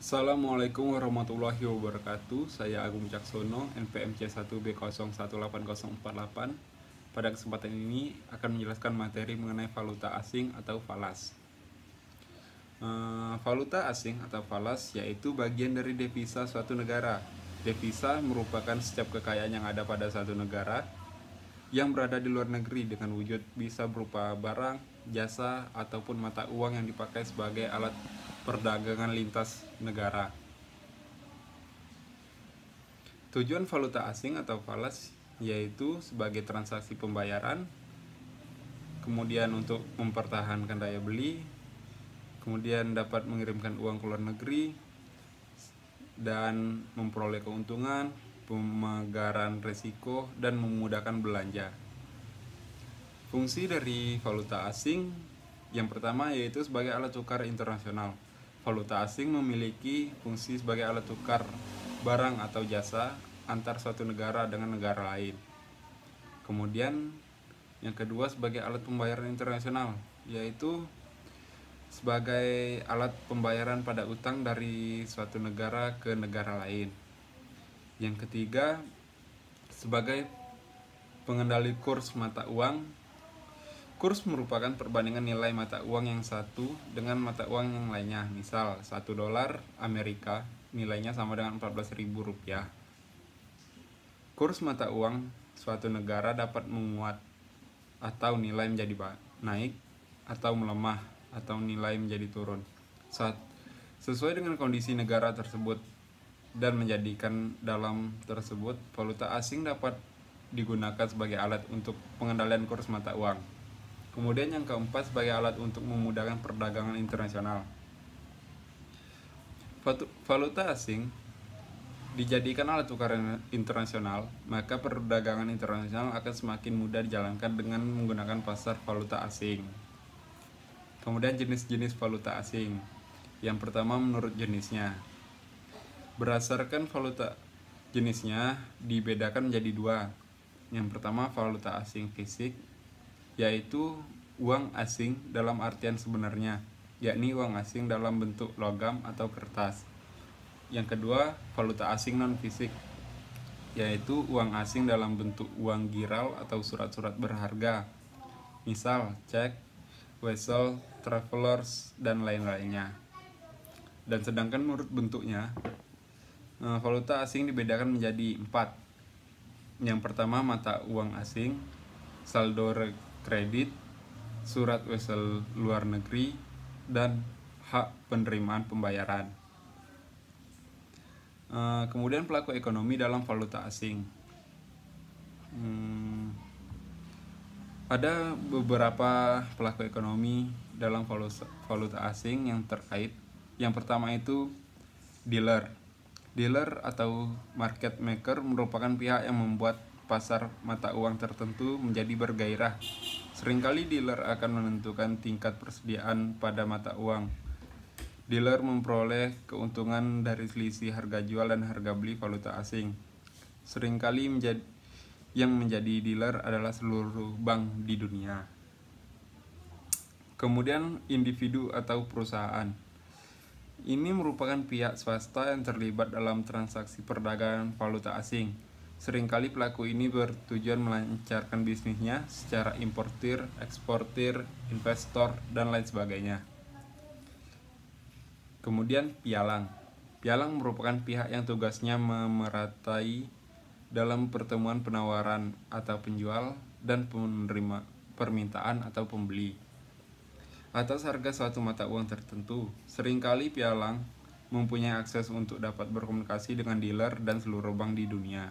Assalamualaikum warahmatullahi wabarakatuh. Saya Agung Caksono, NPMC 1B018048. Pada kesempatan ini akan menjelaskan materi mengenai valuta asing atau falas. Valuta asing atau falas yaitu bagian dari devisa suatu negara. Devisa merupakan setiap kekayaan yang ada pada suatu negara yang berada di luar negeri dengan wujud bisa berupa barang, jasa, ataupun mata uang yang dipakai sebagai alat perdagangan lintas negara. Tujuan valuta asing atau falas yaitu sebagai transaksi pembayaran, kemudian untuk mempertahankan daya beli, kemudian dapat mengirimkan uang ke luar negeri, dan memperoleh keuntungan, pemegaran risiko, dan memudahkan belanja. Fungsi dari valuta asing yang pertama yaitu sebagai alat tukar internasional. Valuta asing memiliki fungsi sebagai alat tukar barang atau jasa antar suatu negara dengan negara lain. Kemudian yang kedua sebagai alat pembayaran internasional, yaitu sebagai alat pembayaran pada utang dari suatu negara ke negara lain. Yang ketiga sebagai pengendali kurs mata uang. Kurs merupakan perbandingan nilai mata uang yang satu dengan mata uang yang lainnya. Misal, $1 Amerika nilainya sama dengan Rp14.000. Kurs mata uang suatu negara dapat menguat atau nilai menjadi naik, atau melemah atau nilai menjadi turun sesuai dengan kondisi negara tersebut, dan menjadikan dalam tersebut valuta asing dapat digunakan sebagai alat untuk pengendalian kurs mata uang. Kemudian yang keempat sebagai alat untuk memudahkan perdagangan internasional. Valuta asing dijadikan alat tukar internasional, maka perdagangan internasional akan semakin mudah dijalankan dengan menggunakan pasar valuta asing. Kemudian jenis-jenis valuta asing. Yang pertama menurut jenisnya. Berdasarkan valuta jenisnya dibedakan menjadi dua. Yang pertama valuta asing fisik, yaitu uang asing dalam artian sebenarnya, yakni uang asing dalam bentuk logam atau kertas. Yang kedua, valuta asing non-fisik, yaitu uang asing dalam bentuk uang giral atau surat-surat berharga, misal cek, wesel, travelers, dan lain-lainnya. Dan sedangkan menurut bentuknya, valuta asing dibedakan menjadi 4. Yang pertama mata uang asing, saldo kredit, surat wesel luar negeri, dan hak penerimaan pembayaran. Kemudian pelaku ekonomi dalam valuta asing. Ada beberapa pelaku ekonomi dalam valuta asing yang terkait. Yang pertama itu dealer. Dealer atau market maker merupakan pihak yang membuat pasar mata uang tertentu menjadi bergairah. Seringkali dealer akan menentukan tingkat persediaan pada mata uang. Dealer memperoleh keuntungan dari selisih harga jual dan harga beli valuta asing. Seringkali yang menjadi dealer adalah seluruh bank di dunia. Kemudian individu atau perusahaan. Ini merupakan pihak swasta yang terlibat dalam transaksi perdagangan valuta asing. Seringkali pelaku ini bertujuan melancarkan bisnisnya secara importir, eksportir, investor, dan lain sebagainya. Kemudian pialang. Pialang merupakan pihak yang tugasnya memeratai dalam pertemuan penawaran atau penjual dan penerima permintaan atau pembeli atas harga suatu mata uang tertentu. Seringkali pialang mempunyai akses untuk dapat berkomunikasi dengan dealer dan seluruh bank di dunia.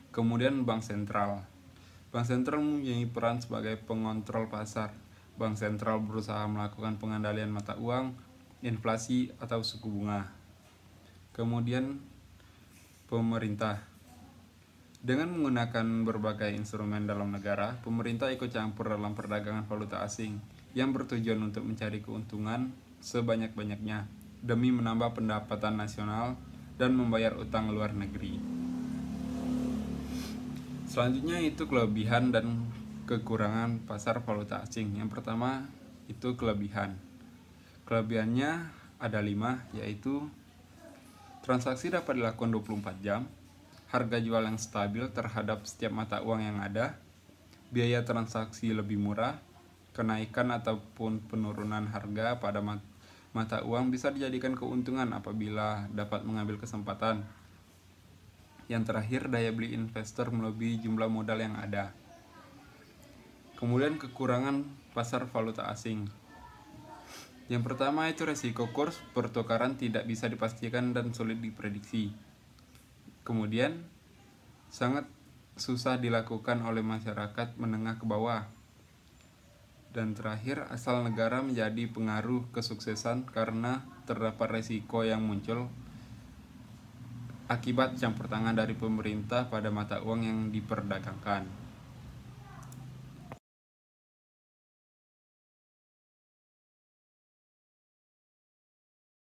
Kemudian bank sentral. Bank sentral mempunyai peran sebagai pengontrol pasar. Bank sentral berusaha melakukan pengendalian mata uang, inflasi, atau suku bunga. Kemudian pemerintah. Dengan menggunakan berbagai instrumen dalam negara, pemerintah ikut campur dalam perdagangan valuta asing yang bertujuan untuk mencari keuntungan sebanyak-banyaknya demi menambah pendapatan nasional dan membayar utang luar negeri. Selanjutnya itu kelebihan dan kekurangan pasar valuta asing. Yang pertama itu kelebihan. Kelebihannya ada 5, yaitu transaksi dapat dilakukan 24 jam, harga jual yang stabil terhadap setiap mata uang yang ada, biaya transaksi lebih murah, kenaikan ataupun penurunan harga pada mata uang bisa dijadikan keuntungan apabila dapat mengambil kesempatan. Yang terakhir, daya beli investor melebihi jumlah modal yang ada. Kemudian kekurangan pasar valuta asing. Yang pertama itu resiko kurs pertukaran tidak bisa dipastikan dan sulit diprediksi. Kemudian sangat susah dilakukan oleh masyarakat menengah ke bawah. Dan terakhir, asal negara menjadi pengaruh kesuksesan karena terdapat resiko yang muncul akibat campur tangan dari pemerintah pada mata uang yang diperdagangkan.